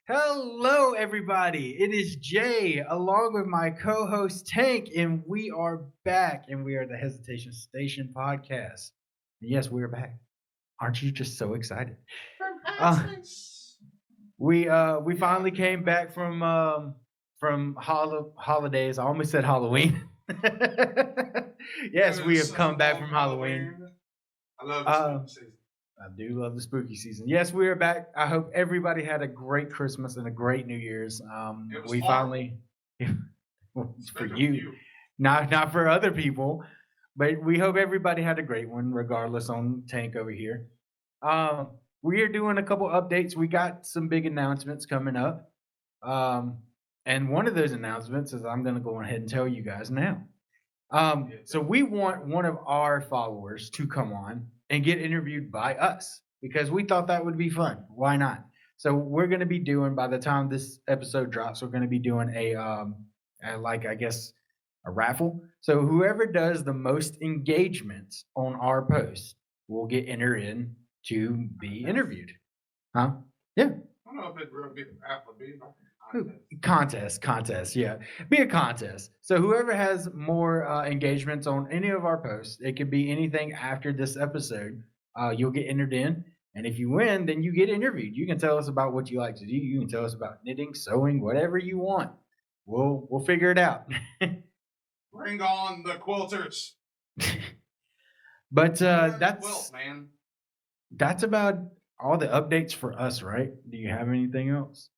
Hello, everybody. It is Jay, along with my co-host Tank, and we are back. And we are the Hesitation Station podcast. And yes, we are back. Aren't you just so excited? Uh, we finally came back from holidays. I almost said Halloween. Yes, we have come back from Halloween. I love the Uh, spooky season. I do love the spooky season. Yes, we are back. I hope everybody had a great Christmas and a great New Year's. It was We horrible. finally, for Especially you, not for other people, but we hope everybody had a great one, regardless. On Tank over here, um, we are doing a couple updates. We got some big announcements coming up, um, and one of those announcements is I'm going to go ahead and tell you guys now. So we want one of our followers to come on and get interviewed by us because we thought that would be fun. Why not? So we're going to be doing by the time this episode drops, we're going to be doing like I guess a raffle. So whoever does the most engagements on our post will get entered in to be interviewed. Huh? Yeah. I don't know if it'd really be the raffle, be like a Contest, yeah, be a contest. So whoever has more engagements on any of our posts, it could be anything after this episode. You'll get entered in, and if you win, then you get interviewed. You can tell us about what you like to do. You can tell us about knitting, sewing, whatever you want. We'll figure it out. Bring on the quilters. But Quilt, man. that's about all the updates for us, right? Do you have anything else?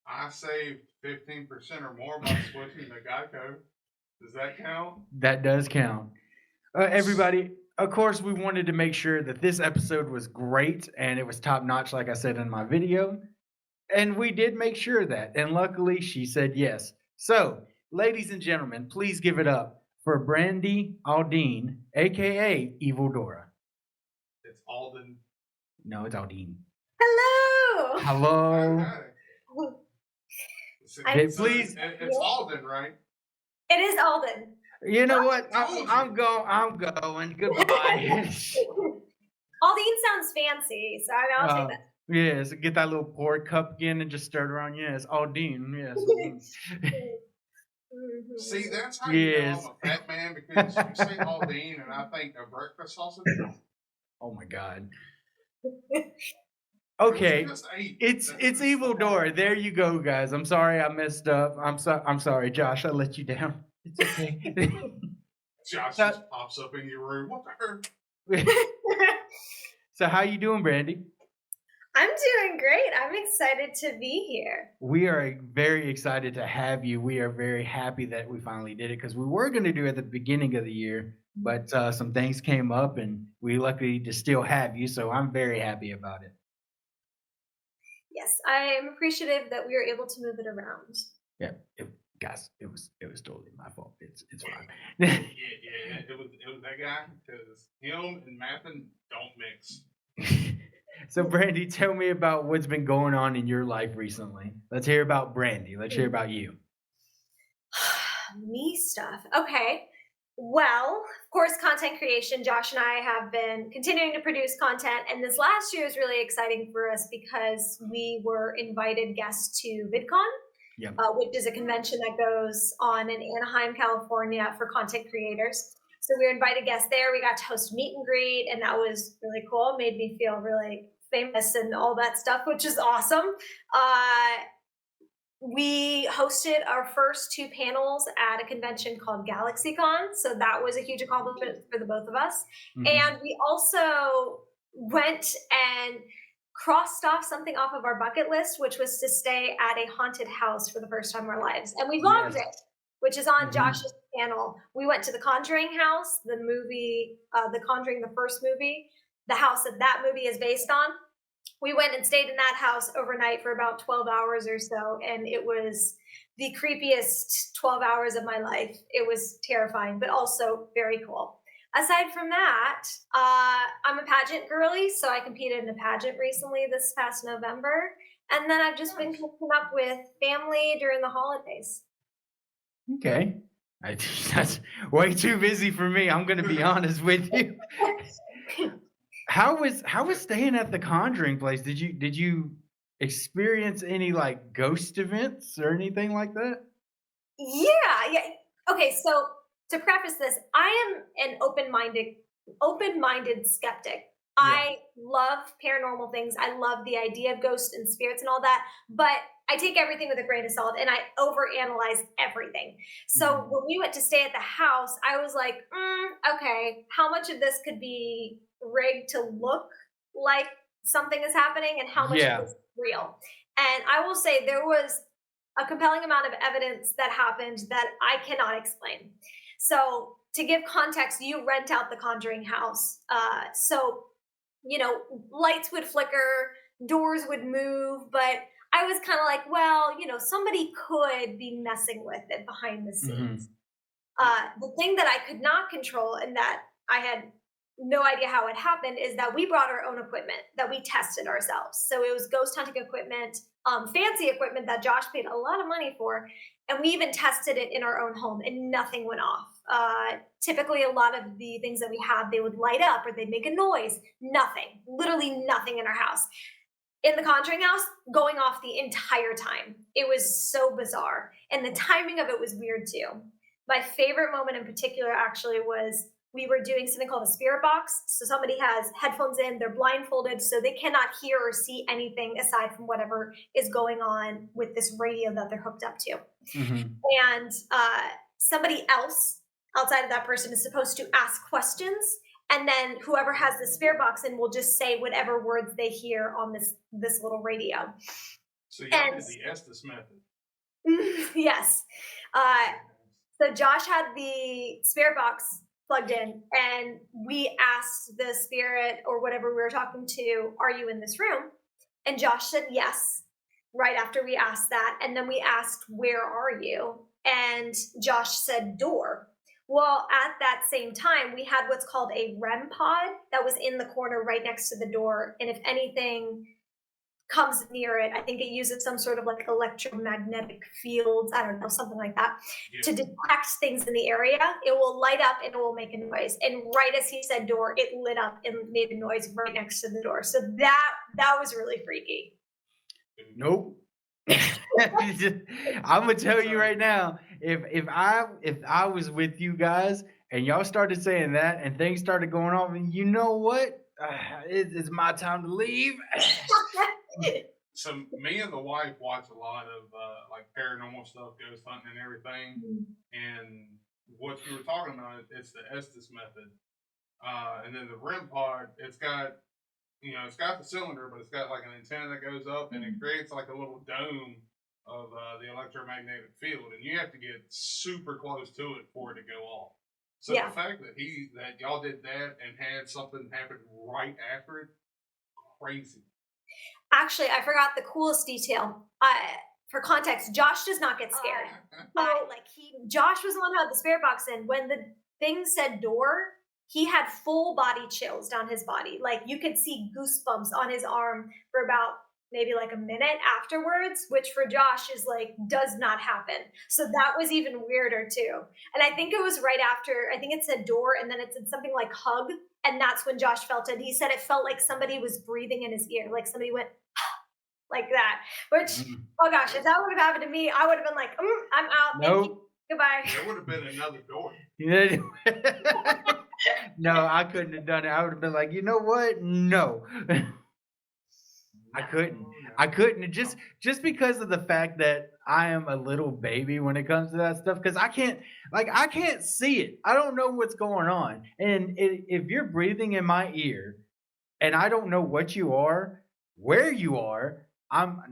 I saved 15% or more by switching to Geico. Does that count? That does count. Everybody, of course, we wanted to make sure that this episode was great and it was top notch, like I said in my video. And we did make sure of that. And luckily, she said yes. So, ladies and gentlemen, please give it up for Brandi Alden, aka Evil Dora. It's Alden. No, it's Alden. Hello. Hello. Okay. Hey, please. It's Alden, right? It is Alden. You know what? told I'm going. Goodbye. Aldine sounds fancy, so I'll take that. Yes, get that little pour cup again and just stir it around. Yes, Alden. Yes. See, that's how you know Yes. I'm a fat man, because you say Alden and I think of breakfast sausage. Oh my God. Okay, Just ate. it's Evil Dora. There you go, guys. I'm sorry I messed up. I'm sorry, Josh. I let you down. It's okay. Josh just pops up in your room. What the heck? So how you doing, Brandi? I'm doing great. I'm excited to be here. We are very excited to have you. We are very happy that we finally did it because we were going to do it at the beginning of the year, but some things came up and we luckily to still have you. So I'm very happy about it. Yes, I am appreciative that we were able to move it around. Yeah, guys, it was totally my fault. It's fine. Yeah. It was that guy, because him and Mappin don't mix. So, Brandi, tell me about what's been going on in your life recently. Let's hear about Brandi. Let's hear about you. Me stuff. Okay. Well, of course, content creation. Josh and I have been continuing to produce content, and this last year was really exciting for us because we were invited guests to VidCon, Yep. Which is a convention that goes on in Anaheim, California for content creators. So we were invited guests there. We got to host meet and greet, and that was really cool. It made me feel really famous and all that stuff, which is awesome. We hosted our first two panels at a convention called GalaxyCon. So that was a huge accomplishment for the both of us. Mhm. And we also went and crossed off something off of our bucket list, which was to stay at a haunted house for the first time in our lives. And we vlogged Yes. it, which is on Mhm. Josh's channel. We went to the Conjuring house, the movie, The Conjuring, the first movie, the house that movie is based on. We went and stayed in that house overnight for about 12 hours or so, and it was the creepiest 12 hours of my life. It was terrifying, but also very cool. Aside from that, I'm a pageant girly, so I competed in a pageant recently this past November, and then I've just been catching up with family during the holidays. Okay. That's way too busy for me. I'm going to be honest with you. how was staying at the Conjuring place? Did you experience any like ghost events or anything like that? Yeah, yeah. Okay, so to preface this, I am an open-minded skeptic. Yeah. I love paranormal things. I love the idea of ghosts and spirits and all that, but I take everything with a grain of salt and I overanalyze everything. So Mhm. when we went to stay at the house, I was like, okay, how much of this could be rigged to look like something is happening and how much of Yeah. this is real? And I will say there was a compelling amount of evidence that happened that I cannot explain. So, to give context, you rent out the Conjuring house. So, lights would flicker, doors would move, but I was kind of like, well, somebody could be messing with it behind the scenes. Mhm. The thing that I could not control and that I had no idea how it happened is that we brought our own equipment that we tested ourselves. So it was ghost hunting equipment, fancy equipment that Josh paid a lot of money for. And we even tested it in our own home and nothing went off. Typically, a lot of the things that we had, they would light up or they'd make a noise. Nothing, literally nothing in our house. In the Conjuring house, going off the entire time. It was so bizarre. And the timing of it was weird too. My favorite moment in particular actually was we were doing something called a spirit box. So somebody has headphones in, they're blindfolded, so they cannot hear or see anything aside from whatever is going on with this radio that they're hooked up to. Mhm. And somebody else outside of that person is supposed to ask questions, and then whoever has the spirit box in will just say whatever words they hear on this little radio. So y'all And did the Estes method. yes, uh, so Josh had the spirit box plugged in, and we asked the spirit or whatever we were talking to, "Are you in this room?" And Josh said yes. Right after we asked that, and then we asked, "Where are you?" And Josh said, "Door." Well, at that same time, we had what's called a REM pod that was in the corner right next to the door, and if anything comes near it, I think it uses some sort of like electromagnetic fields, I don't know, something like that, Yeah. to detect things in the area. It will light up and it will make a noise. And right as he said door, it lit up and made a noise right next to the door. So that was really freaky. Nope. I'm gonna tell you right now, if I was with you guys and y'all started saying that and things started going on, and you know what? It's my time to leave. So me and the wife watch a lot of like paranormal stuff, ghost hunting and everything. And what you were talking about, it's the Estes method. And then the REM pod, it's got the cylinder, but it's got like an antenna that goes up and it creates like a little dome of the electromagnetic field, and you have to get super close to it for it to go off. So Yeah. the fact that y'all did that and had something happen right after it, crazy. Actually, I forgot the coolest detail. For context, Josh does not get scared. Josh was the one who had the spirit box in. When the thing said door, he had full body chills down his body. Like you could see goosebumps on his arm for about maybe like a minute afterwards, which for Josh is like does not happen. So that was even weirder too. And I think it was right after, I think it said door and then it said something like hug. And that's when Josh felt it. He said it felt like somebody was breathing in his ear, like somebody went like that. Which, Mm. oh gosh, if that would have happened to me, I would have been like, I'm out. Thank you. Nope. Goodbye. There would have been another door. No, I couldn't have done it. I would have been like, you know what? No. I couldn't. No. I couldn't. Just because of the fact that I am a little baby when it comes to that stuff. Because I can't see it. I don't know what's going on. And if you're breathing in my ear, and I don't know what you are, where you are, I'm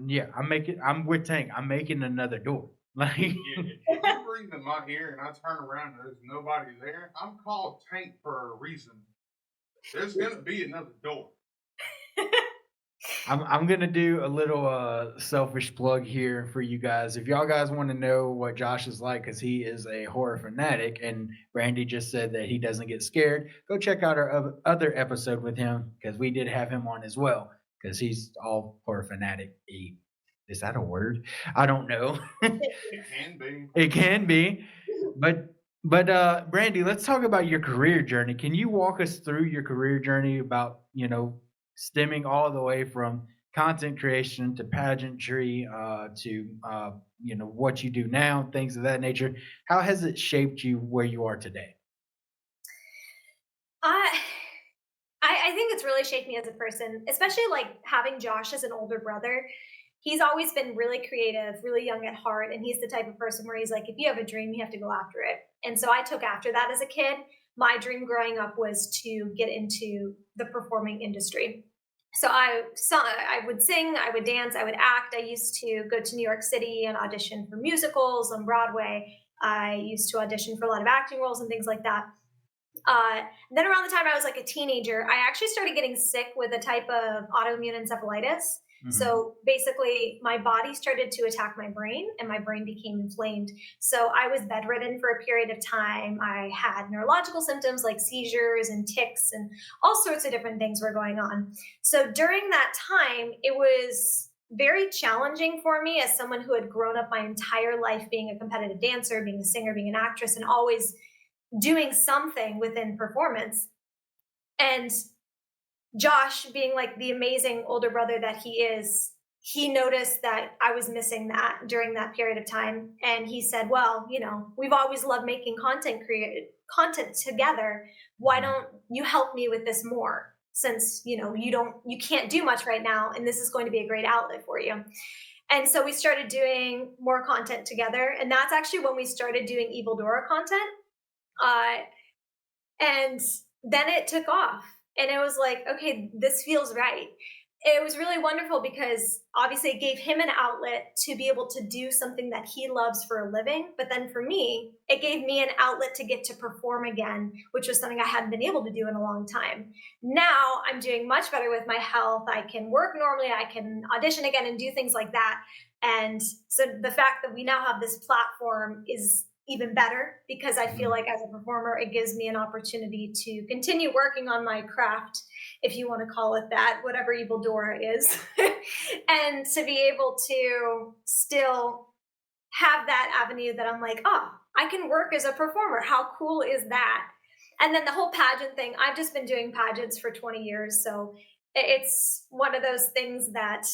with Tank. I'm making another door. Like Yeah, if you breathe in my ear and I turn around and there's nobody there, I'm called Tank for a reason. There's gonna be another door. I'm gonna do a little selfish plug here for you guys. If y'all guys want to know what Josh is like, because he is a horror fanatic, and Brandi just said that he doesn't get scared, go check out our other episode with him because we did have him on as well. Because he's all horror fanatic. Is that a word? I don't know. It can be. It can be, but But Brandy, let's talk about your career journey. Can you walk us through your career journey about, stemming all the way from content creation to pageantry to what you do now, things of that nature. How has it shaped you where you are today? I I think it's really shaped me as a person, especially like having Josh as an older brother. He's always been really creative, really young at heart, and he's the type of person where he's like, if you have a dream, you have to go after it. And so I took after that as a kid. My dream growing up was to get into the performing industry. So I would sing, I would dance, I would act. I used to go to New York City and audition for musicals on Broadway. I used to audition for a lot of acting roles and things like that. Then around the time I was like a teenager, I actually started getting sick with a type of autoimmune encephalitis. Hmm. So basically, my body started to attack my brain and my brain became inflamed. So I was bedridden for a period of time. I had neurological symptoms like seizures and tics, and all sorts of different things were going on. So during that time, it was very challenging for me as someone who had grown up my entire life being a competitive dancer, being a singer, being an actress, and always doing something within performance. And Josh, being like the amazing older brother that he is, he noticed that I was missing that during that period of time. And he said, well, we've always loved making content together. Why Hmm. don't you help me with this more? Since you can't do much right now, and this is going to be a great outlet for you. And so we started doing more content together. And that's actually when we started doing Evil Dora content. Uh, and then it took off. And it was like, okay, this feels right. It was really wonderful because obviously it gave him an outlet to be able to do something that he loves for a living. But then for me, it gave me an outlet to get to perform again, which was something I hadn't been able to do in a long time. Now I'm doing much better with my health. I can work normally, I can audition again and do things like that. And so the fact that we now have this platform is even better because I feel Hmm. like as a performer, it gives me an opportunity to continue working on my craft, if you want to call it that, whatever Evil Dora is, and to be able to still have that avenue that I'm like, oh, I can work as a performer. How cool is that? And then the whole pageant thing, I've just been doing pageants for 20 years. So it's one of those things that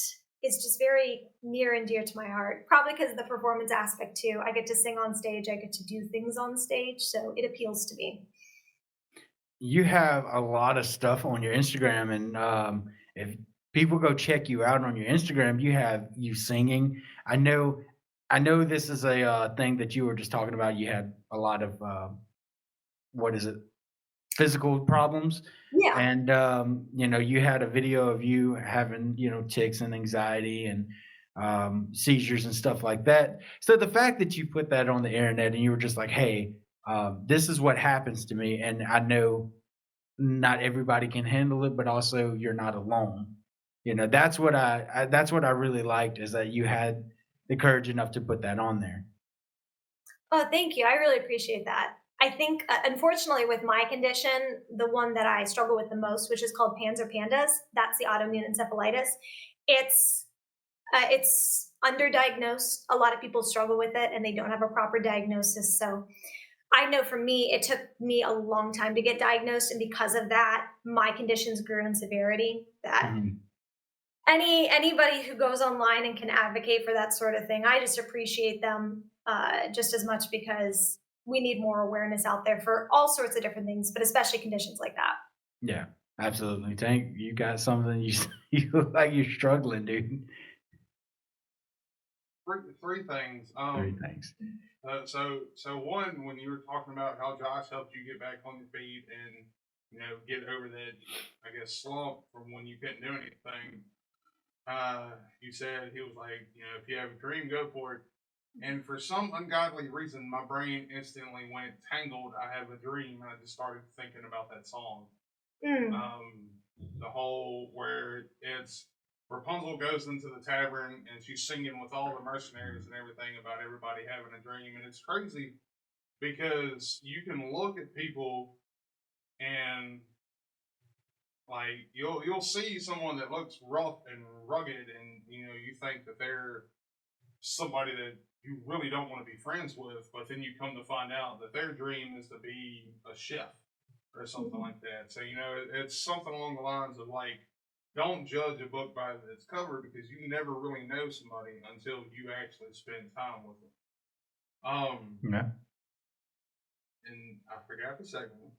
is just very near and dear to my heart. Probably because of the performance aspect too. I get to sing on stage, I get to do things on stage. So it appeals to me. You have a lot of stuff on your Instagram, and if people go check you out on your Instagram, you have you singing. I know, I know this is a thing that you were just talking about. You had a lot of what is it, physical problems, Yeah. and you had a video of you having tics and anxiety and seizures and stuff like that. So the fact that you put that on the internet and you were just like, hey, this is what happens to me, and I know not everybody can handle it, but also you're not alone. That's what that's what I really liked, is that you had the courage enough to put that on there. Oh, thank you. I really appreciate that. I think, unfortunately, with my condition, the one that I struggle with the most, which is called PANS or PANDAS, that's the autoimmune encephalitis. It's underdiagnosed. A lot of people struggle with it, and they don't have a proper diagnosis. So I know for me, it took me a long time to get diagnosed, and because of that, my conditions grew in severity. That Mhm. anybody who goes online and can advocate for that sort of thing, I just appreciate them just as much because we need more awareness out there for all sorts of different things, but especially conditions like that. Yeah, absolutely. Tank, you got something. You you look like you're struggling, dude. Three things. Three things. So one, when you were talking about how Josh helped you get back on your feet and get over that, I guess, slump from when you couldn't do anything, you said he was like, if you have a dream, go for it. And for some ungodly reason, my brain instantly went tangled. I have a dream, and I just started thinking about that song. Mm. Um, the whole where it's Rapunzel goes into the tavern and she's singing with all the mercenaries and everything about everybody having a dream, and it's crazy because you can look at people and like you'll see someone that looks rough and rugged, and you think that they're somebody that you really don't want to be friends with, but then you come to find out that their dream is to be a chef or something like that. So, it's something along the lines of like, don't judge a book by its cover because you never really know somebody until you actually spend time with them. Yeah. And I forgot the second one.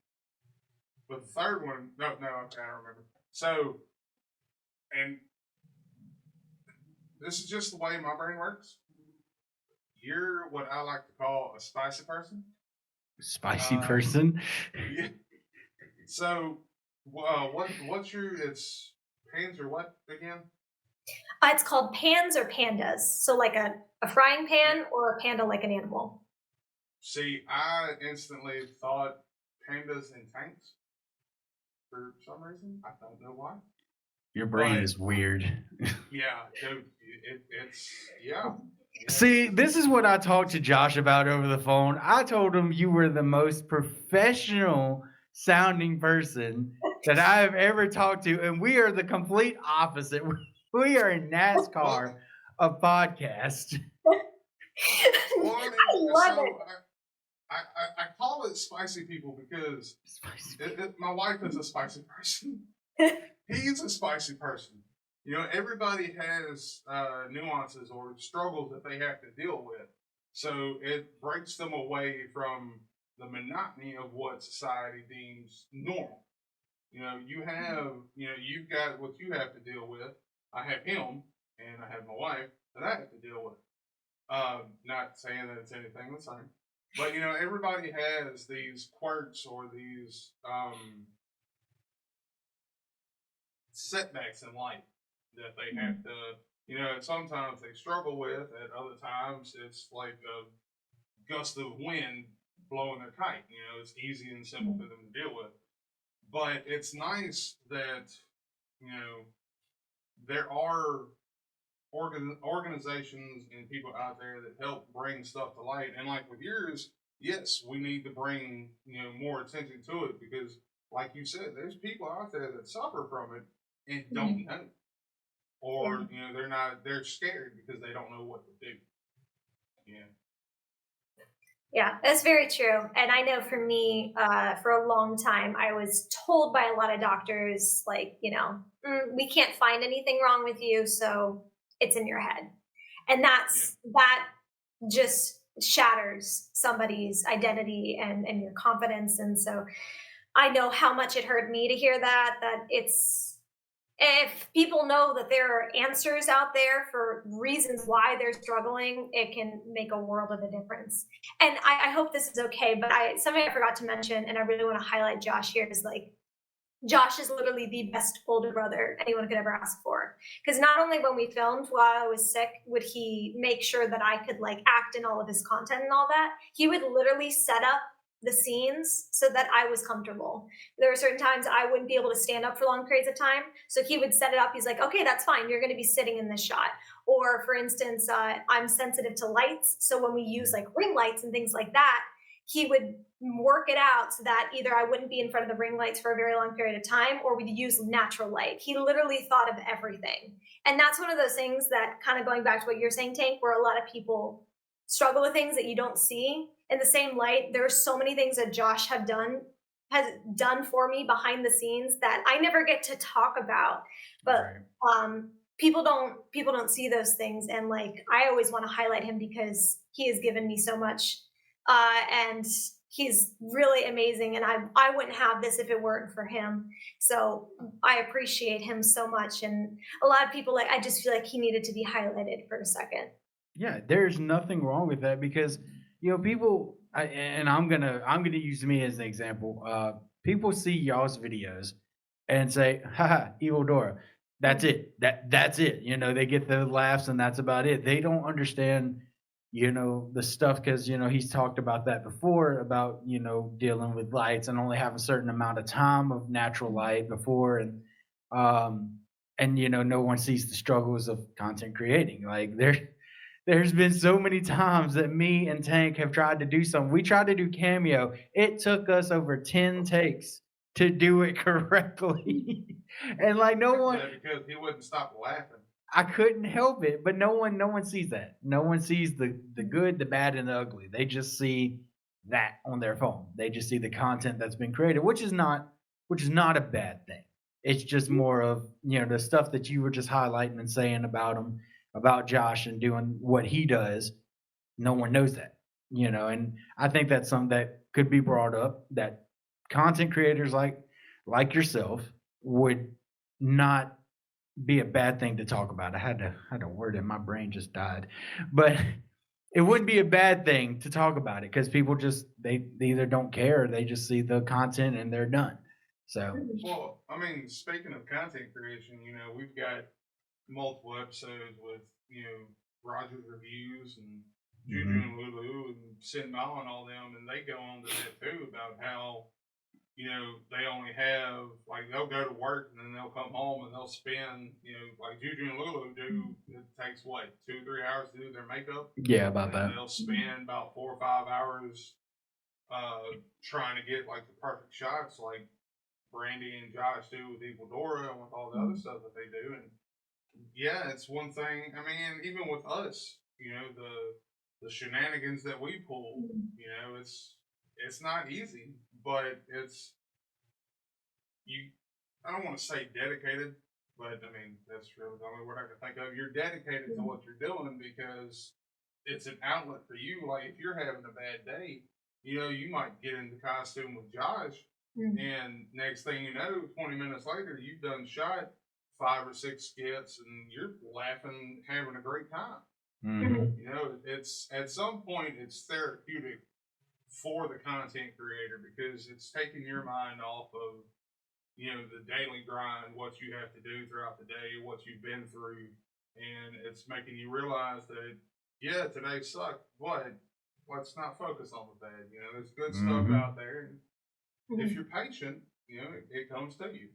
But the third one, no, okay, I remember. So, and this is just the way my brain works. You're what I like to call a spicy person. Spicy person? Yeah. So, what's it's pans or what again? It's called pans or pandas. So like a frying pan or a panda like an animal. See, I instantly thought pandas and tanks for some reason. I don't know why. Your brain is weird. Yeah, dude, it's yeah. See, this is what I talked to Josh about over the phone. I told him you were the most professional sounding person that I have ever talked to, and we are the complete opposite. We are in NASCAR of podcast. Well, I love it. I call it spicy people because my wife is a spicy person. He's a spicy person. Everybody has nuances or struggles that they have to deal with. So it breaks them away from the monotony of what society deems normal. You've got what you have to deal with. I have him, and I have my wife that I have to deal with. Not saying that it's anything the same. But, everybody has these quirks or these setbacks in life that they have to, and sometimes they struggle with. At other times, it's like a gust of wind blowing their kite. It's easy and simple for them to deal with. But it's nice that, there are organizations and people out there that help bring stuff to light. And like with yours, yes, we need to bring, more attention to it because, like you said, there's people out there that suffer from it and don't know. Or, they're scared because they don't know what to do. Yeah. Yeah, that's very true. And I know for me, for a long time, I was told by a lot of doctors, like, we can't find anything wrong with you, so it's in your head. And that just shatters somebody's identity and your confidence. And so I know how much it hurt me to hear that if people know that there are answers out there for reasons why they're struggling, it can make a world of a difference. And I hope this is okay, but something I forgot to mention, and I really want to highlight Josh here, is like, Josh is literally the best older brother anyone could ever ask for. Because not only when we filmed while I was sick would he make sure that I could like act in all of his content and all that, he would literally set up the scenes so that I was comfortable. There were certain times I wouldn't be able to stand up for long periods of time. So he would set it up. He's like, okay, that's fine. You're going to be sitting in this shot. Or for instance, I'm sensitive to lights. So when we use like ring lights and things like that, he would work it out so that either I wouldn't be in front of the ring lights for a very long period of time or we'd use natural light. He literally thought of everything. And that's one of those things that, kind of going back to what you're saying, Tank, where a lot of people struggle with things that you don't see in the same light. There are so many things that Josh has done for me behind the scenes that I never get to talk about. But people don't see those things. And like, I always want to highlight him because he has given me so much. And he's really amazing. And I wouldn't have this if it weren't for him. So I appreciate him so much. And a lot of people, I just feel like he needed to be highlighted for a second. Yeah, there's nothing wrong with that because people. I'm gonna use me as an example. People see y'all's videos and say, "Haha, Evil Dora." That's it. That's it. They get the laughs and that's about it. They don't understand, the stuff because he's talked about that before about dealing with lights and only have a certain amount of time of natural light before and no one sees the struggles of content creating. Like there's been so many times that me and Tank have tried to do something. We tried to do cameo. It took us over 10 takes to do it correctly. And like no one because he wouldn't stop laughing. I couldn't help it, but no one sees that. No one sees the good, the bad, and the ugly. They just see that on their phone. They just see the content that's been created, which is not a bad thing. It's just more of the stuff that you were just highlighting and saying about him, about Josh and doing what he does. No one knows that, and I think that's something that could be brought up, that content creators like yourself would not be a bad thing to talk about. I had a word in my brain just died, but it wouldn't be a bad thing to talk about it because people just they either don't care or they just see the content and they're done. So Well, I mean, speaking of content creation, we've got multiple episodes with, Roger's reviews and Juju and Lulu and Sinbad and all them, and they go on to that too about how, they only have, like, they'll go to work and then they'll come home and they'll spend, like Juju and Lulu do, it takes what, 2-3 hours to do their makeup? yeah, about And that. they'll spend about 4 or 5 hours trying to get, like, the perfect shots, like Brandi and Josh do with Evil Dora and with all the other stuff that they do. And yeah, it's one thing. I mean, even with us, the shenanigans that we pull, it's not easy, but it's you. I don't want to say dedicated, but I mean that's really the only word I can think of. You're dedicated to what you're doing because it's an outlet for you. Like if you're having a bad day, you might get into costume with Josh, and next thing you know, 20 minutes later, you've done shot 5 or 6 skits, and you're laughing, having a great time. It's at some point it's therapeutic for the content creator because it's taking your mind off of the daily grind, what you have to do throughout the day, what you've been through, and it's making you realize that today sucked, but let's not focus on the bad. There's good stuff out there. And if you're patient, it comes to you.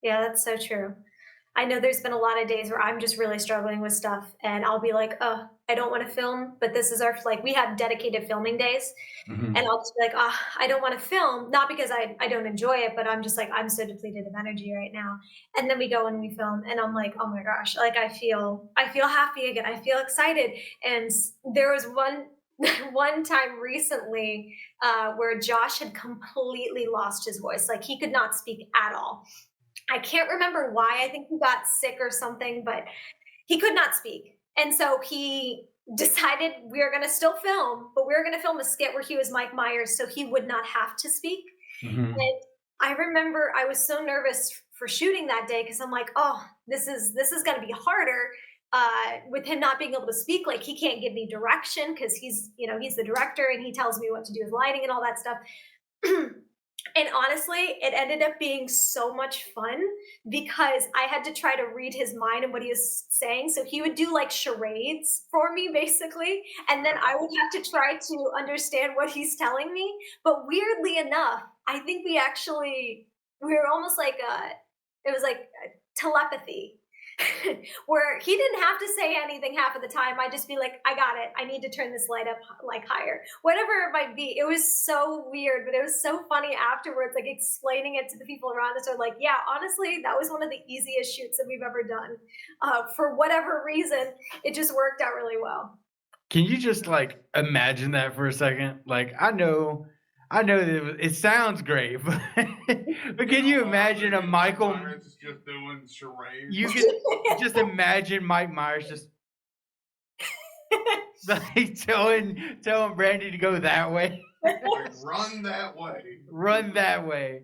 Yeah, that's so true. I know there's been a lot of days where I'm just really struggling with stuff and I'll be like, oh, I don't want to film, but this is we have dedicated filming days. And I'll just be like, oh, I don't want to film, not because I don't enjoy it, but I'm just like, I'm so depleted of energy right now. And then we go and we film and I'm like, oh my gosh, like I feel happy again. I feel excited. And there was one time recently where Josh had completely lost his voice. Like he could not speak at all. I can't remember why. I think he got sick or something, but he could not speak. And so he decided we are going to still film, but we are going to film a skit where he was Mike Myers so he would not have to speak. And I remember I was so nervous for shooting that day because I'm like, oh, this is going to be harder with him not being able to speak. Like he can't give me direction because he's the director and he tells me what to do with lighting and all that stuff. And honestly, it ended up being so much fun because I had to try to read his mind and what he was saying. So he would do like charades for me, basically. And then I would have to try to understand what he's telling me. But weirdly enough, I think we were almost like it was like telepathy. Where he didn't have to say anything half of the time. I'd just be like, I got it. I need to turn this light up like higher. Whatever it might be. It was so weird, but it was so funny afterwards, like explaining it to the people around us are like, yeah, honestly, that was one of the easiest shoots that we've ever done. For whatever reason, it just worked out really well. Can you just like imagine that for a second? Like I know that it sounds great, but can you imagine a Michael? Myers just doing charades. You can just imagine Mike Myers just like telling Brandi to go that way. Like, run that way. Run that way.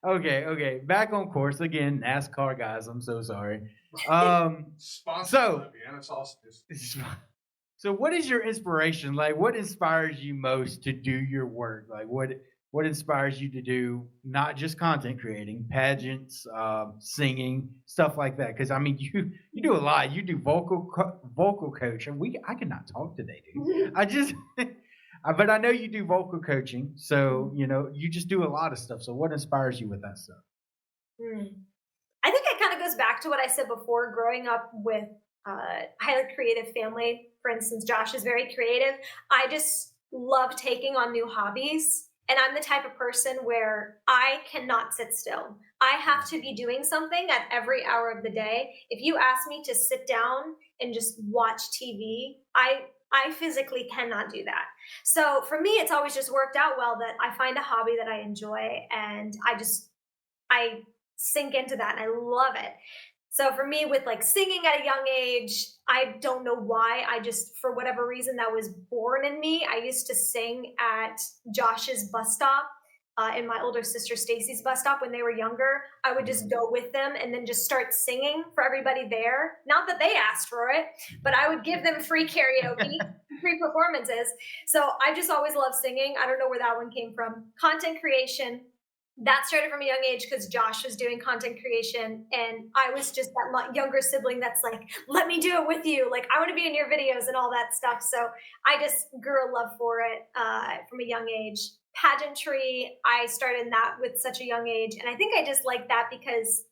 Okay. Back on course again. NASCAR guys, I'm so sorry. So what is your inspiration? Like what inspires you most to do your work? Like what inspires you to do not just content creating, pageants, singing, stuff like that? Because I mean, you do a lot. You do vocal coach, and I cannot talk today, dude. But I know you do vocal coaching, so you just do a lot of stuff. So what inspires you with that stuff? I think it kind of goes back to what I said before. Growing up with highly creative family, for instance, Josh is very creative. I just love taking on new hobbies And I'm the type of person where I cannot sit still. I have to be doing something at every hour of the day. If you ask me to sit down and just watch TV, I physically cannot do that. So for me, it's always just worked out well that I find a hobby that I enjoy, and I sink into that and I love it. So for me, with like singing at a young age, I don't know why. I just, for whatever reason, that was born in me. I used to sing at Josh's bus stop, and my older sister Stacy's bus stop when they were younger. I would just go with them and then just start singing for everybody there. Not that they asked for it, but I would give them free karaoke, free performances. So I just always loved singing. I don't know where that one came from. Content creation, that started from a young age because Josh was doing content creation, and I was just that younger sibling that's like, let me do it with you. Like, I want to be in your videos and all that stuff. So I just grew a love for it from a young age. Pageantry, I started that with such a young age. And I think I just like that because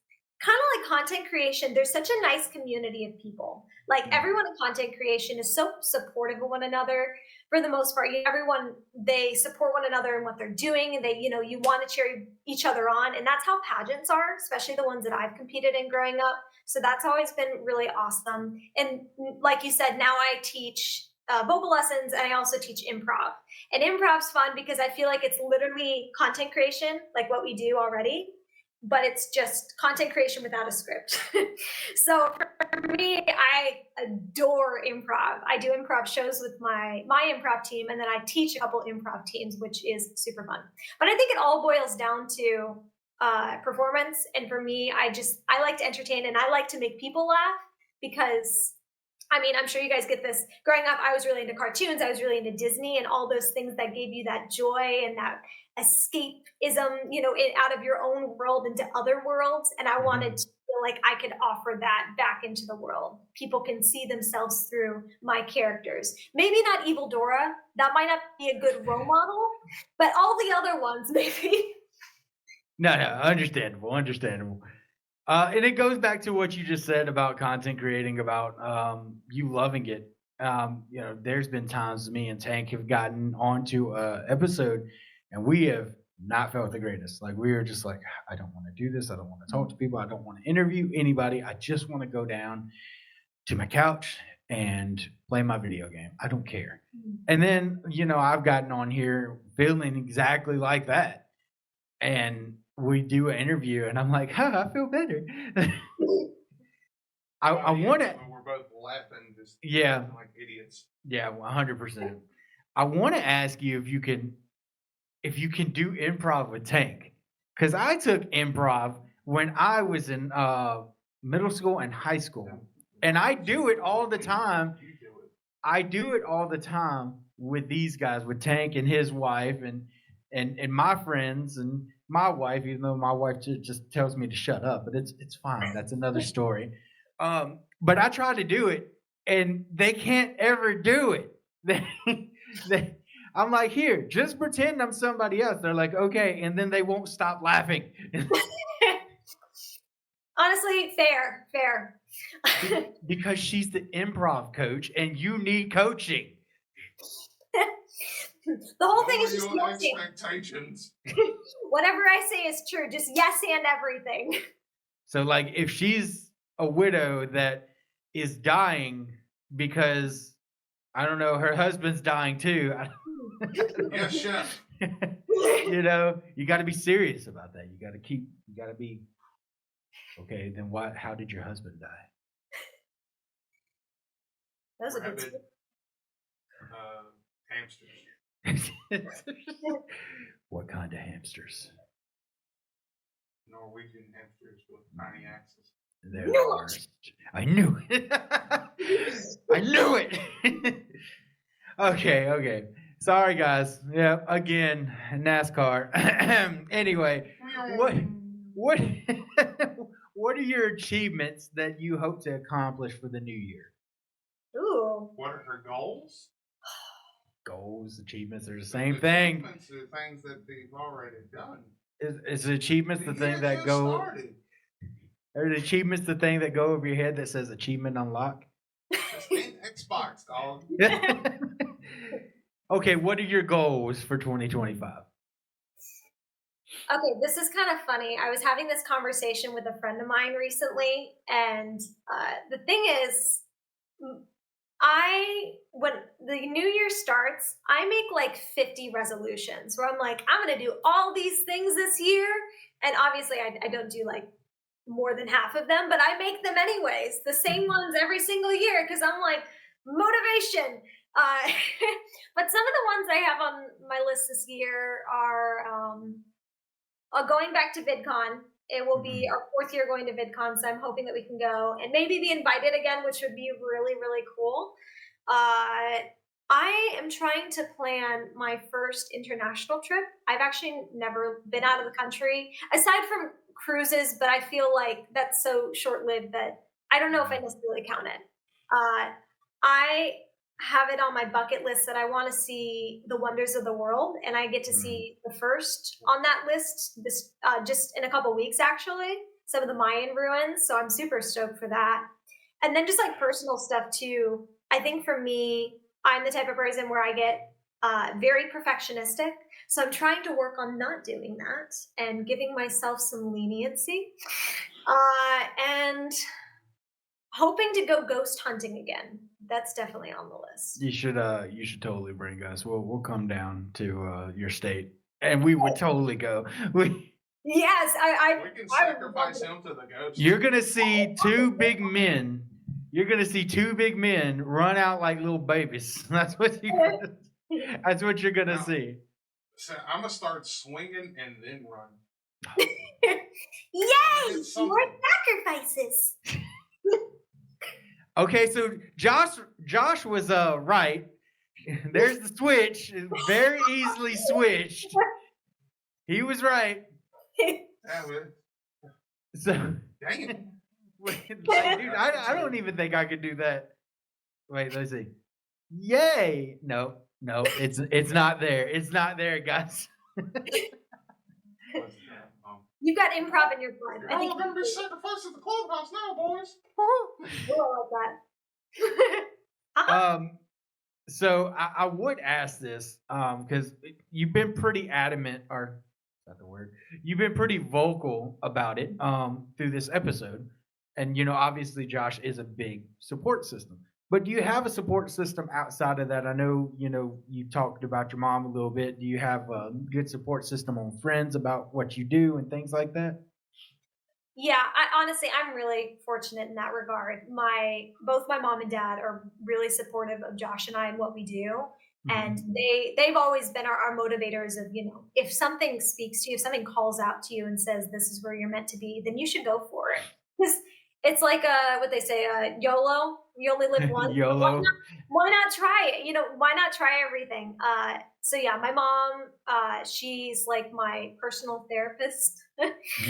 kind of like content creation, there's such a nice community of people. Like everyone in content creation is so supportive of one another. For the most part, everyone, they support one another in what they're doing, and they, you want to cheer each other on. And that's how pageants are, especially the ones that I've competed in growing up. So that's always been really awesome. And like you said, now I teach vocal lessons, and I also teach improv. And improv's fun because I feel like it's literally content creation, like what we do already, but it's just content creation without a script. So for me, I adore improv. I do improv shows with my improv team, and then I teach a couple improv teams, which is super fun. But I think it all boils down to performance. And for me, I like to entertain, and I like to make people laugh because, I mean, I'm sure you guys get this. Growing up, I was really into cartoons. I was really into Disney and all those things that gave you that joy and that escapism, out of your own world into other worlds. And I wanted to feel like I could offer that back into the world. People can see themselves through my characters. Maybe not Evil Dora. That might not be a good role model, but all the other ones, maybe. No, understandable. And it goes back to what you just said about content creating, about you loving it. There's been times me and Tank have gotten onto a episode, and we have not felt the greatest. Like, we are just like, I don't want to do this. I don't want to talk to people. I don't want to interview anybody. I just want to go down to my couch and play my video game. I don't care. And then, I've gotten on here feeling exactly like that. And we do an interview, and I'm like, I feel better. I want to. We're both laughing, just Yeah, like idiots. yeah, 100%. I want to ask you if you can do improv with Tank, because I took improv when I was in middle school and high school, and I do it all the time. I do it all the time with these guys, with Tank and his wife, and my friends and my wife, even though my wife just tells me to shut up, but it's fine. That's another story. But I try to do it, and they can't ever do it. I'm like, here, just pretend I'm somebody else. They're like, okay, and then they won't stop laughing. Honestly, fair. Because she's the improv coach, and you need coaching. The whole thing is just your yesing. expectations. Whatever I say is true. Just yes and everything. So, like, if she's a widow that is dying because, I don't know, her husband's dying too. Yeah, chef. You got to be serious about that. You got to be, okay, then how did your husband die? That was a good Hamsters. What kind of hamsters? Norwegian hamsters with tiny axes. They're the worst. I knew it. I knew it. Okay. Sorry, guys. Yeah, again, NASCAR. Anyway, what what are your achievements that you hope to accomplish for the new year? Ooh. What are her goals? Goals, achievements are the same thing. Achievements are things that they've already done. Is achievements the thing that go? Started. Are the achievements the thing that go over your head that says achievement unlocked? Just ain't Xbox, dog. Okay, what are your goals for 2025? Okay, this is kind of funny. I was having this conversation with a friend of mine recently, and the thing is, when the new year starts, I make like 50 resolutions where I'm like, I'm gonna do all these things this year. And obviously, I don't do like more than half of them, but I make them anyways, the same ones every single year because I'm like, motivation. Uh, but some of the ones I have on my list this year are going back to VidCon. It will be our 4th year going to VidCon, so I'm hoping that we can go and maybe be invited again, which would be really, really cool. I am trying to plan my first international trip. I've actually never been out of the country, aside from cruises, but I feel like that's so short-lived that I don't know if I necessarily count it. I have it on my bucket list that I want to see the wonders of the world, and I get to see the first on that list this just in a couple weeks, actually, some of the Mayan ruins. So I'm super stoked for that. And then just like personal stuff too. I think for me, I'm the type of person where I get very perfectionistic. So I'm trying to work on not doing that and giving myself some leniency. And hoping to go ghost hunting again. That's definitely on the list. You should totally bring us. We'll come down to your state, and we would totally go. Yes, We can sacrifice him to the ghost. You're gonna see two big men. You're gonna see two big men run out like little babies. That's what you're gonna see. So I'm gonna start swinging and then run. Yay! More sacrifices. Okay, so Josh was right. There's the switch. Very easily switched. He was right. Yeah, So dang. like, dude, I don't even think I could do that. Wait, let's see. Yay! No, it's not there. It's not there, guys. You've got improv in your blood. I think we're gonna be sacrificed at the clubhouse now, boys. Like that. So I would ask this, because you've been pretty adamant, or is that the word? You've been pretty vocal about it, through this episode, and obviously Josh is a big support system. But do you have a support system outside of that? I know you talked about your mom a little bit. Do you have a good support system on friends about what you do and things like that? Yeah, honestly, I'm really fortunate in that regard. Both my mom and dad are really supportive of Josh and I and what we do. And they've always been our motivators of, if something speaks to you, if something calls out to you and says, this is where you're meant to be, then you should go for it. Because it's like what they say, YOLO, you only live once. YOLO. Why not try it? Why not try everything? So yeah, my mom, she's like my personal therapist,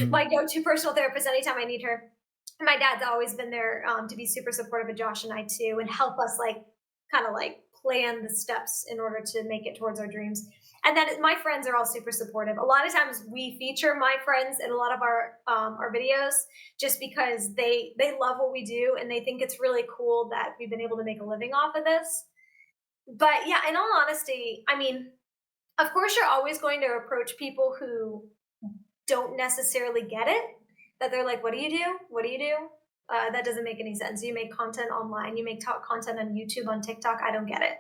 my go-to personal therapist anytime I need her. And my dad's always been there to be super supportive of Josh and I too, and help us kind of plan the steps in order to make it towards our dreams. And then my friends are all super supportive. A lot of times we feature my friends in a lot of our videos just because they love what we do and they think it's really cool that we've been able to make a living off of this. But yeah, in all honesty, I mean, of course you're always going to approach people who don't necessarily get it, that they're like, what do you do? What do you do? That doesn't make any sense. You make content online, you make content on YouTube, on TikTok. I don't get it.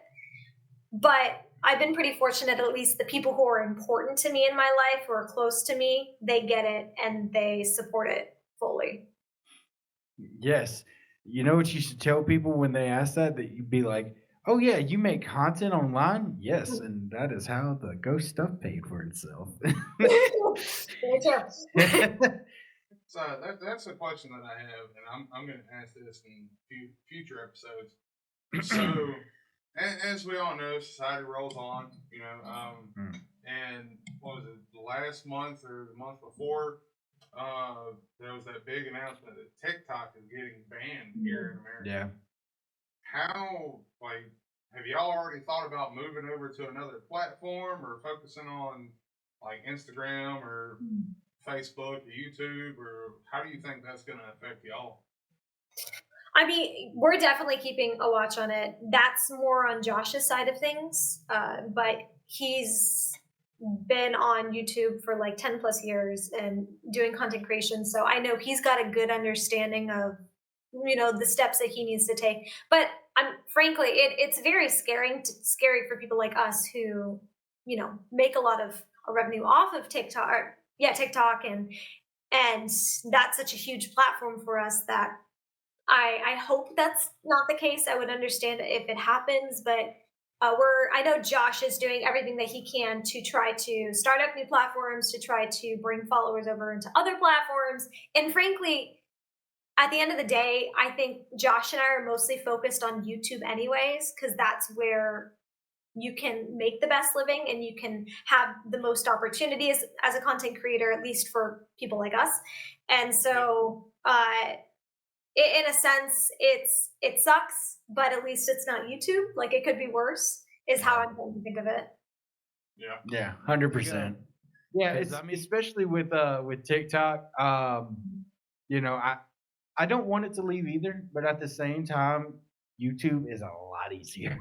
But I've been pretty fortunate, at least the people who are important to me in my life, who are close to me, they get it and they support it fully. Yes. You know what you should tell people when they ask that you'd be like, oh yeah, you make content online? Yes, and that is how the ghost stuff paid for itself. So that's a question that I have, and I'm going to ask this in future episodes. So, as we all know, society rolls on, and what was it, the last month or the month before, there was that big announcement that TikTok is getting banned here in America. Yeah. How, have y'all already thought about moving over to another platform or focusing on, Instagram or Facebook or YouTube, or how do you think that's going to affect y'all? I mean, we're definitely keeping a watch on it. That's more on Josh's side of things, but he's been on YouTube for like 10 plus years and doing content creation. So I know he's got a good understanding of, the steps that he needs to take. But frankly, it's very scary for people like us who, make a lot of revenue off of TikTok, and that's such a huge platform for us that I hope that's not the case. I would understand if it happens, but I know Josh is doing everything that he can to try to start up new platforms, to try to bring followers over into other platforms. And frankly, at the end of the day, I think Josh and I are mostly focused on YouTube anyways, because that's where you can make the best living and you can have the most opportunities as a content creator, at least for people like us. And so, in a sense, it sucks, but at least it's not YouTube. Like, it could be worse, is how I'm going to think of it. Yeah. 100%. Yeah, it's especially with TikTok. I don't want it to leave either, but at the same time, YouTube is a lot easier.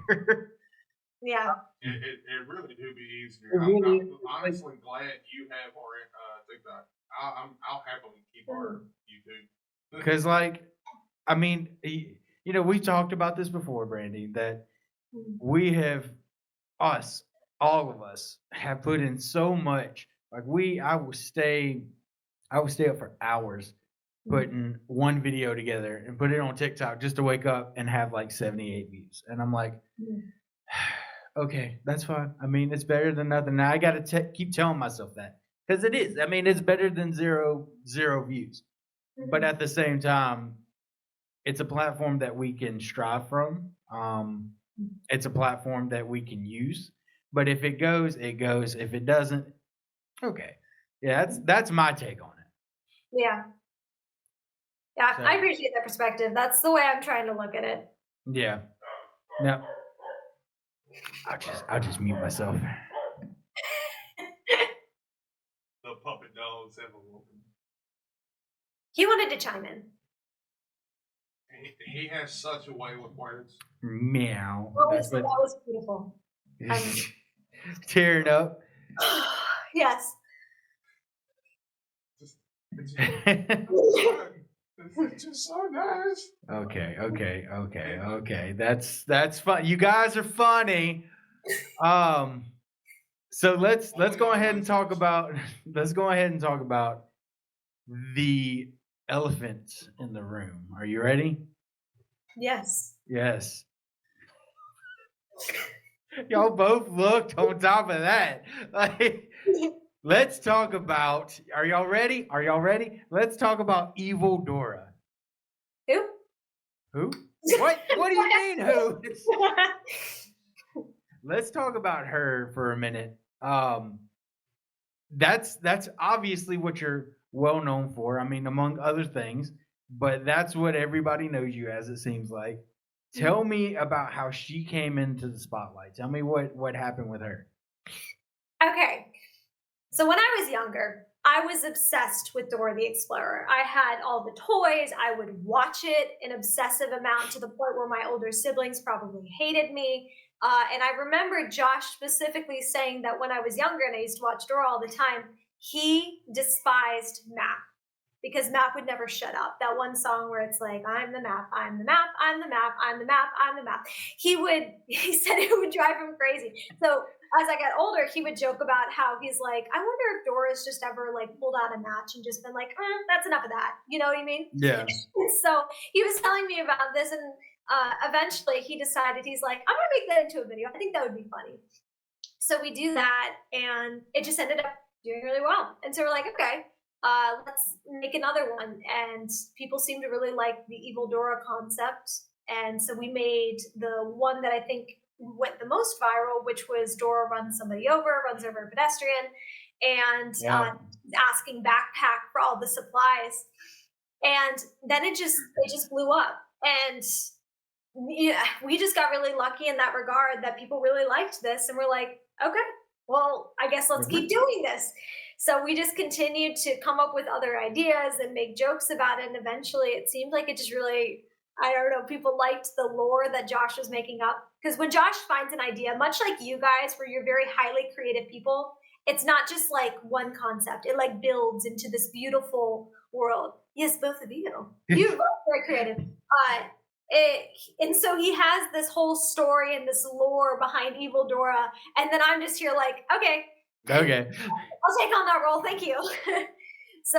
Yeah. It really do be easier. It really I'm honestly glad you have our TikTok. I'll happily keep our YouTube. Because, we talked about this before, Brandi, that we have, all of us, have put in so much. Like, I would stay up for hours putting one video together and put it on TikTok just to wake up and have like 78 views. And I'm like, okay, that's fine. I mean, it's better than nothing. Now I got to keep telling myself that, because it is. I mean, it's better than zero views. But at the same time, it's a platform that we can strive from. It's a platform that we can use. But if it goes, it goes. If it doesn't, okay. Yeah, that's my take on it. Yeah. Yeah, so, I appreciate that perspective. That's the way I'm trying to look at it. Yeah. No. I'll just mute myself. The puppet dogs have awoken. He wanted to chime in. He has such a way with words. Meow. That was beautiful. Tearing up. Yes. It's just so nice. Okay. That's fun. You guys are funny. So let's go ahead and talk about the elephant in the room. Are you ready? Yes. Yes. Y'all both looked on top of that. Let's talk about. Are y'all ready? Let's talk about Evil Dora. Who? What do you mean who? Let's talk about her for a minute. That's obviously what you're well known for. I mean, among other things, but that's what everybody knows you as, it seems like. Tell me about how she came into the spotlight. Tell me what happened with her. Okay. So when I was younger, I was obsessed with Dora the Explorer. I had all the toys. I would watch it an obsessive amount to the point where my older siblings probably hated me. And I remember Josh specifically saying that when I was younger and I used to watch Dora all the time, he despised Map because Map would never shut up. That one song where it's like, I'm the map, I'm the map, I'm the map, I'm the map, I'm the map. He said it would drive him crazy. So as I got older, he would joke about how he's like, I wonder if Dora's just ever like pulled out a match and just been like, that's enough of that. You know what I mean? Yeah. So he was telling me about this, and eventually he decided, he's like, I'm gonna make that into a video. I think that would be funny. So we do that, and it just ended up doing really well. And so we're like, okay, let's make another one. And people seem to really like the Evil Dora concept. And so we made the one that I think went the most viral, which was Dora runs over a pedestrian, and asking backpack for all the supplies. And then it just blew up. And yeah, we just got really lucky in that regard that people really liked this, and we're like, okay, well, I guess let's keep doing this. So we just continued to come up with other ideas and make jokes about it, and eventually it seemed like it just really, I don't know, people liked the lore that Josh was making up. Because when Josh finds an idea, much like you guys, where you're very highly creative people, it's not just like one concept. It like builds into this beautiful world. Yes, both of you. You're both very creative. And so he has this whole story and this lore behind Evil Dora, and then I'm just here like, okay, Okay. I'll take on that role. Thank you. So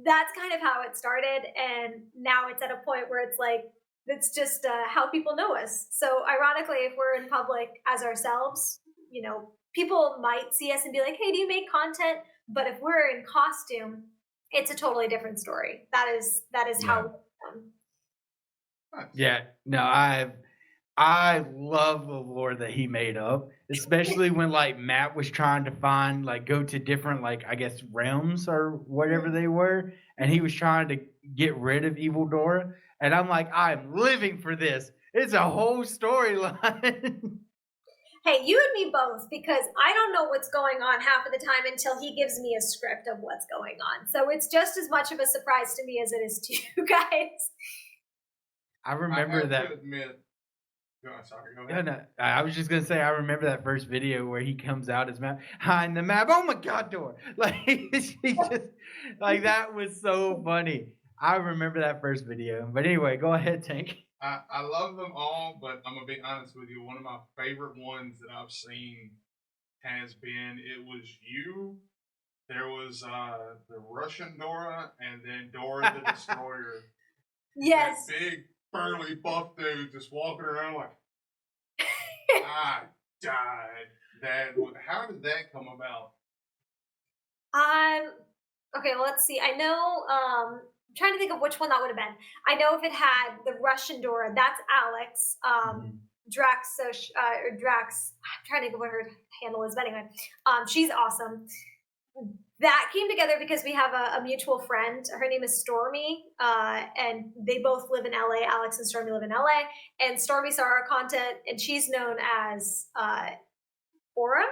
that's kind of how it started, and now it's at a point where it's like it's just how people know us. So ironically, if we're in public as ourselves, you know, people might see us and be like, "Hey, do you make content?" But if we're in costume, it's a totally different story. That is how. Yeah. No, I love the lore that he made up, especially when like Matt was trying to find like go to different like I guess realms or whatever they were, and he was trying to get rid of Evil Dora, and I'm like, I'm living for this. It's a whole storyline. Hey, you and me both, because I don't know what's going on half of the time until he gives me a script of what's going on. So it's just as much of a surprise to me as it is to you guys. I remember that. To admit, sorry, go No, ahead. no, I was just gonna say I remember that first video where he comes out as map behind the map. Oh my god, Dora! Like he just like that was so funny. I remember that first video. But anyway, go ahead, Tank. I love them all, but I'm gonna be honest with you. One of my favorite ones that I've seen has been it was you. There was the Russian Dora, and then Dora the Destroyer. Yes. That big burly buff dude just walking around like I died. How did that come about? Okay, well, let's see. I know I'm trying to think of which one that would have been. I know if it had the Russian Dora, that's Alex. Drax, or Drax, I'm trying to think of what her handle is, but anyway, she's awesome. That came together because we have a mutual friend. Her name is Stormy, and they both live in LA. Alex and Stormy live in LA, and Stormy saw our content, and she's known as Aura,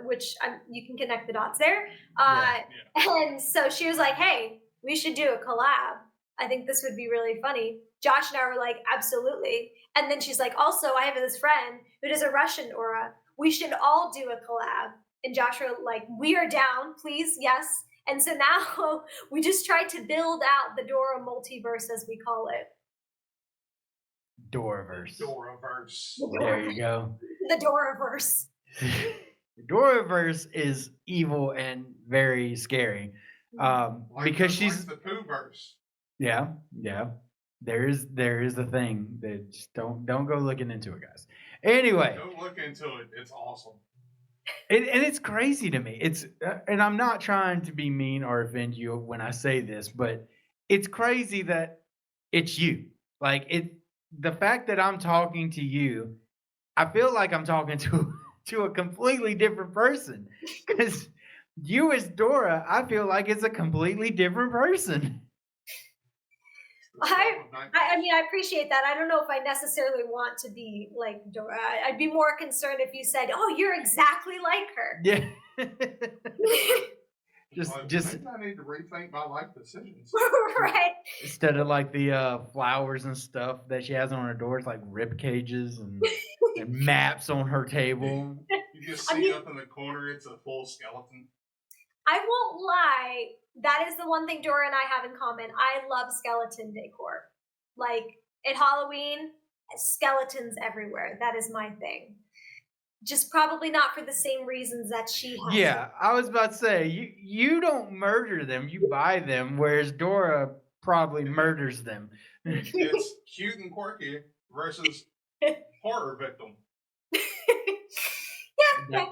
which you can connect the dots there. And so she was like, "Hey, we should do a collab. I think this would be really funny." Josh and I were like, "Absolutely." And then she's like, "Also, I have this friend who does a Russian Aura. We should all do a collab." And Josh were like, "We are down, please, yes." And so now we just tried to build out the Dora multiverse, as we call it. Dora-Verse. Dora-Verse. There you go. The Dora-Verse. Dora-Verse is evil and very scary. Because she's the Pooh-Verse. Yeah. There is a thing that just don't go looking into it, guys. Anyway, don't look into it. It's awesome. And it's crazy to me. It's and I'm not trying to be mean or offend you when I say this, but it's crazy that it's you. Like the fact that I'm talking to you, I feel like I'm talking to a completely different person. Because you as Dora, I feel like it's a completely different person. I mean, I appreciate that. I don't know if I necessarily want to be like Dora. I'd be more concerned if you said, "Oh, you're exactly like her." Yeah. just maybe I need to rethink my life decisions. Right. Instead of like the flowers and stuff that she has on her doors, like rib cages and maps on her table. You just see up in the corner, it's a full skeleton. I won't lie. That is the one thing Dora and I have in common. I love skeleton decor. Like at Halloween, skeletons everywhere. That is my thing. Just probably not for the same reasons that she has. Yeah, I was about to say, you don't murder them, you buy them, whereas Dora probably murders them. It's cute and quirky versus horror victim. Yeah.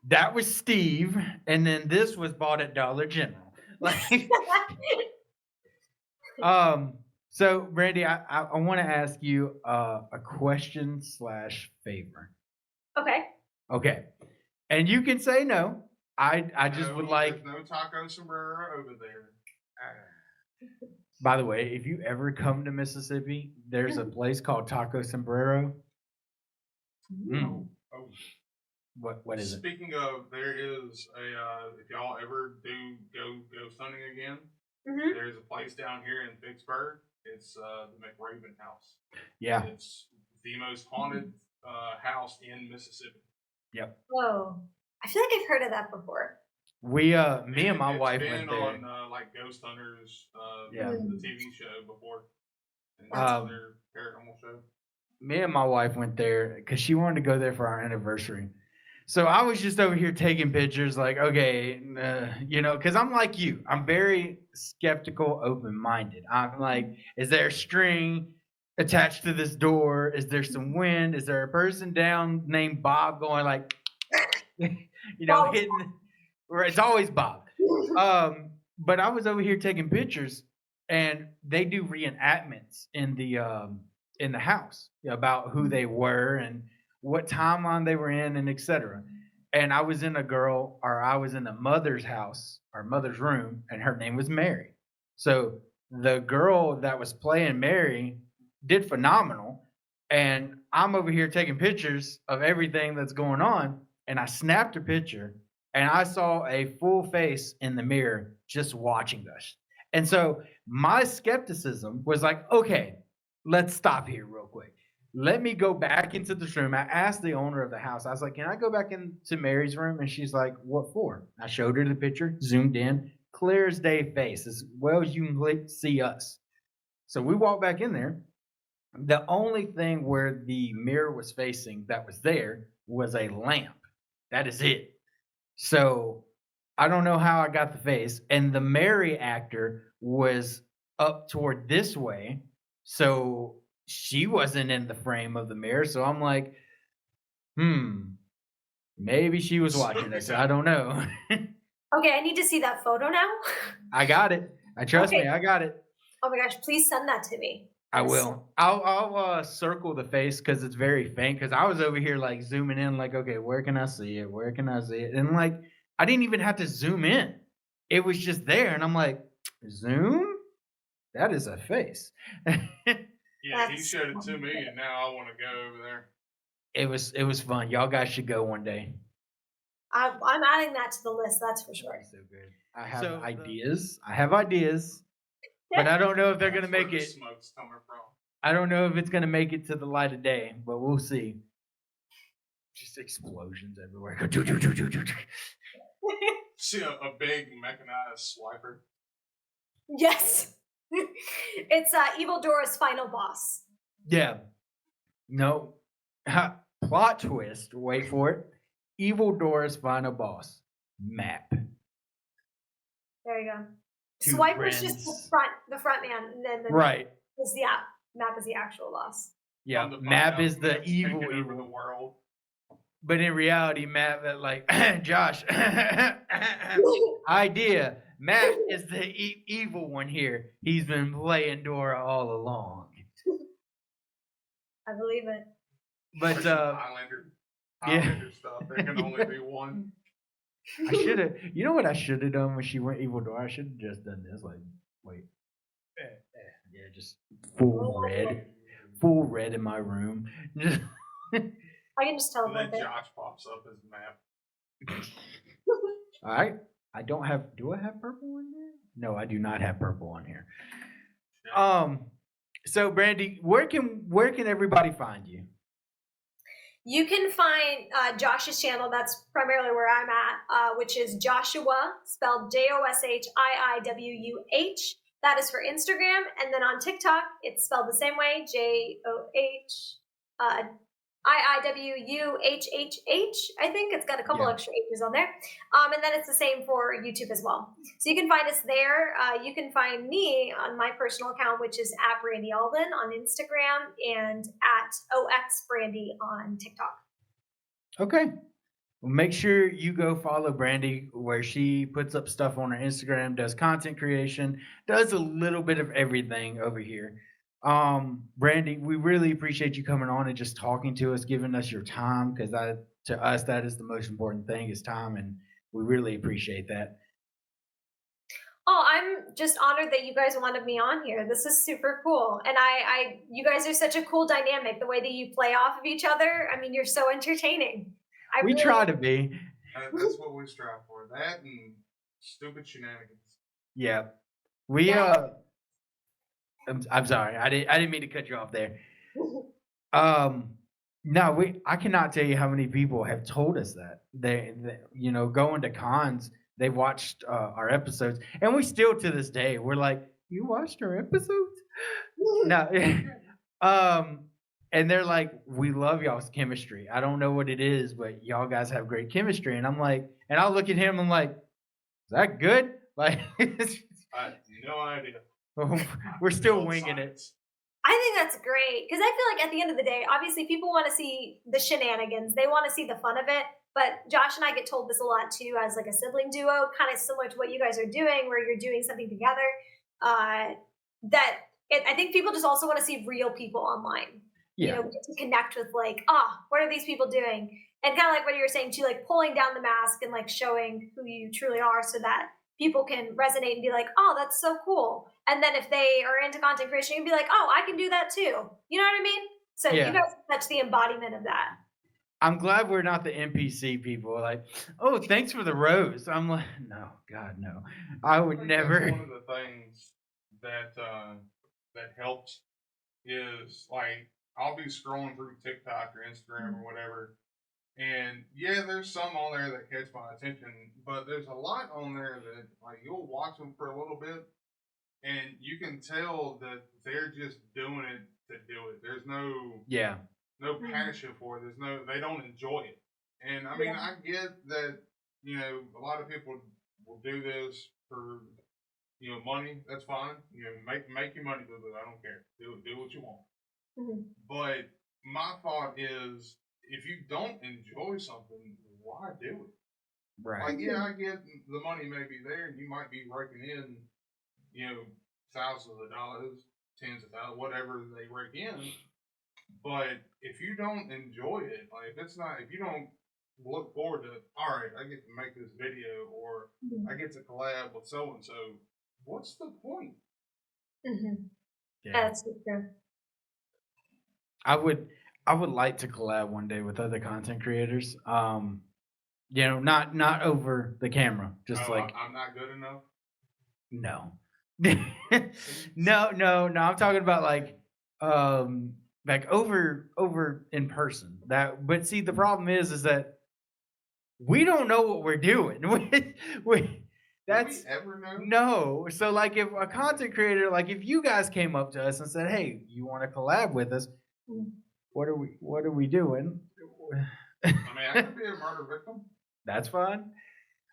That was Steve, and then this was bought at Dollar General. Like, so Brandi, I want to ask you a question / favor. Okay, and you can say no. I just would like no taco sombrero over there. By the way, if you ever come to Mississippi, there's a place called Taco Sombrero. Oh. What is it? Speaking of, there is if y'all ever do go ghost hunting again, there's a place down here in Vicksburg. It's the McRaven House. Yeah. It's the most haunted house in Mississippi. Yep. Whoa. I feel like I've heard of that before. Me and my wife It's went been there. on like Ghost Hunters, Yeah. the TV show before, and That's other paranormal show. Me and my wife went there because she wanted to go there for our anniversary. So I was just over here taking pictures, like, okay, because I'm like you. I'm very skeptical, open-minded. I'm like, is there a string attached to this door? Is there some wind? Is there a person down named Bob going like, Bob. hitting? Or it's always Bob. But I was over here taking pictures, and they do reenactments in the house about who they were and what timeline they were in and etc. And I was in a mother's house, our mother's room, and her name was Mary. So the girl that was playing Mary did phenomenal. And I'm over here taking pictures of everything that's going on. And I snapped a picture and I saw a full face in the mirror just watching us. And so my skepticism was like, okay, let's stop here real quick. Let me go back into this room. I asked the owner of the house, I was like, can I go back into Mary's room? And she's like, what for? I showed her the picture, zoomed in, clear as day face, as well as you can see us. So we walked back in there. The only thing where the mirror was facing that was there was a lamp. That is it. So I don't know how I got the face. And the Mary actor was up toward this way. So she wasn't in the frame of the mirror. So I'm like, maybe she was watching this. I don't know. Okay, I need to see that photo now. I got it. Trust me, I got it. Oh my gosh, please send that to me. I will. I'll circle the face because it's very faint. Because I was over here like zooming in, like, okay, where can I see it? Where can I see it? And like, I didn't even have to zoom in. It was just there, and I'm like, zoom. That is a face. Yeah, he showed it to me, and now I want to go over there. It was fun. Y'all guys should go one day. I'm adding that to the list. That's for sure. So good. I have ideas. But I don't know if they're gonna make it. Smoke's coming from. I don't know if it's gonna make it to the light of day, but we'll see. Just explosions everywhere. See a big mechanized swiper. Yes, it's Evil Dora's final boss. Yeah. No. Plot twist. Wait for it. Evil Dora's final boss. Map. There you go. Two Swiper's friends. just the front man, and then Right. is the Map is the actual boss. Yeah. Map is the evil over the world. But in reality, Map like Josh idea. Map is the evil one here. He's been playing Dora all along. I believe it. But Highlander stuff. There can only be one. I should have. You know what I should have done when she went Evil Dora? I should have just done this. Like, wait, yeah, just full red in my room. I can just tell And then Josh pops up as Map. All right. I don't have. Do I have purple on here? No, I do not have purple on here. So Brandi, where can everybody find you? You can find Josh's channel. That's primarily where I'm at, which is Joshua, spelled JOSHIIWUH. That is for Instagram. And then on TikTok, it's spelled the same way, JOHIIWUHH. I think it's got a couple extra H's on there. And then it's the same for YouTube as well. So you can find us there. You can find me on my personal account, which is at Brandi Alden on Instagram and at OXBrandi on TikTok. Okay. Well, make sure you go follow Brandi, where she puts up stuff on her Instagram, does content creation, does a little bit of everything over here. Brandi, we really appreciate you coming on and just talking to us, giving us your time, because to us that is the most important thing, is time, and we really appreciate that. Oh, I'm just honored that you guys wanted me on here. This is super cool, and you guys are such a cool dynamic. The way that you play off of each other, I mean, you're so entertaining. We try to be. That's what we strive for. That and stupid shenanigans. Yeah, I'm sorry. I didn't mean to cut you off there. No, I cannot tell you how many people have told us that going to cons, they watched our episodes, and we still to this day we're like, you watched our episodes? No, um, and they're like, we love y'all's chemistry. I don't know what it is, but y'all guys have great chemistry, and I'm like, and I'll look at him, I'm like, is that good? Like, I had no idea. we're still winging it. I think that's great because I feel like at the end of the day, obviously people want to see the shenanigans. They want to see the fun of it. But Josh and I get told this a lot too, as like a sibling duo, kind of similar to what you guys are doing, where you're doing something together. I think people just also want to see real people online. Yeah. Get to connect with like, what are these people doing? And kind of like what you were saying too, like pulling down the mask and like showing who you truly are, so that people can resonate and be like, oh, that's so cool. And then if they are into content creation, you can be like, oh, I can do that too. You know what I mean? So you guys, that's the embodiment of that. I'm glad we're not the NPC people. Like, oh, thanks for the rose. I'm like, no, God, no. I would never. That's one of the things that helps is like I'll be scrolling through TikTok or Instagram or whatever, and yeah, there's some on there that catch my attention, but there's a lot on there that like you'll watch them for a little bit, and you can tell that they're just doing it to do it. There's no passion for it. They don't enjoy it. And I mean, I get that, a lot of people will do this for, money. That's fine. Make your money with it. I don't care. Do what you want. Mm-hmm. But my thought is, if you don't enjoy something, why do it? Right. Like, yeah, I get the money may be there, and you might be raking in, thousands of dollars, tens of thousands, whatever they rake in. But if you don't enjoy it, like if you don't look forward to, all right, I get to make this video or I get to collab with so and so, what's the point? Mm-hmm. Yeah. That's true. I would like to collab one day with other content creators. Not over the camera, just I'm not good enough. No. no. I'm talking about like over in person. But see, the problem is that we don't know what we're doing. That's do we ever know? No. So like if a content creator, like if you guys came up to us and said, hey, you want to collab with us, what are we doing? I mean, I could be a murder victim. That's fine.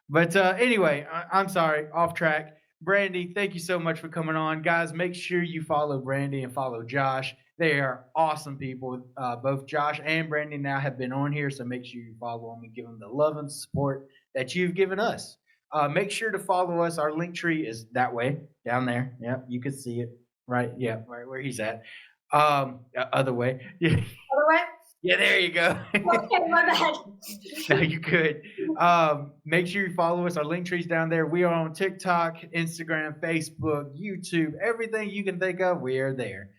But anyway, I'm sorry, off track. Brandi, thank you so much for coming on. Guys, make sure you follow Brandi and follow Josh. They are awesome people. Both Josh and Brandi now have been on here, so make sure you follow them and give them the love and support that you've given us. Make sure to follow us. Our link tree is that way, down there. Yep, you can see it. Right, yeah, right where he's at. Other way. Other way? Yeah, there you go. Okay, my bad. No, you could. Make sure you follow us. Our link tree's down there. We are on TikTok, Instagram, Facebook, YouTube, everything you can think of, we are there.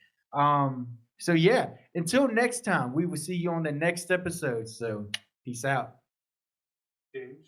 So yeah, until next time, we will see you on the next episode. So peace out. James.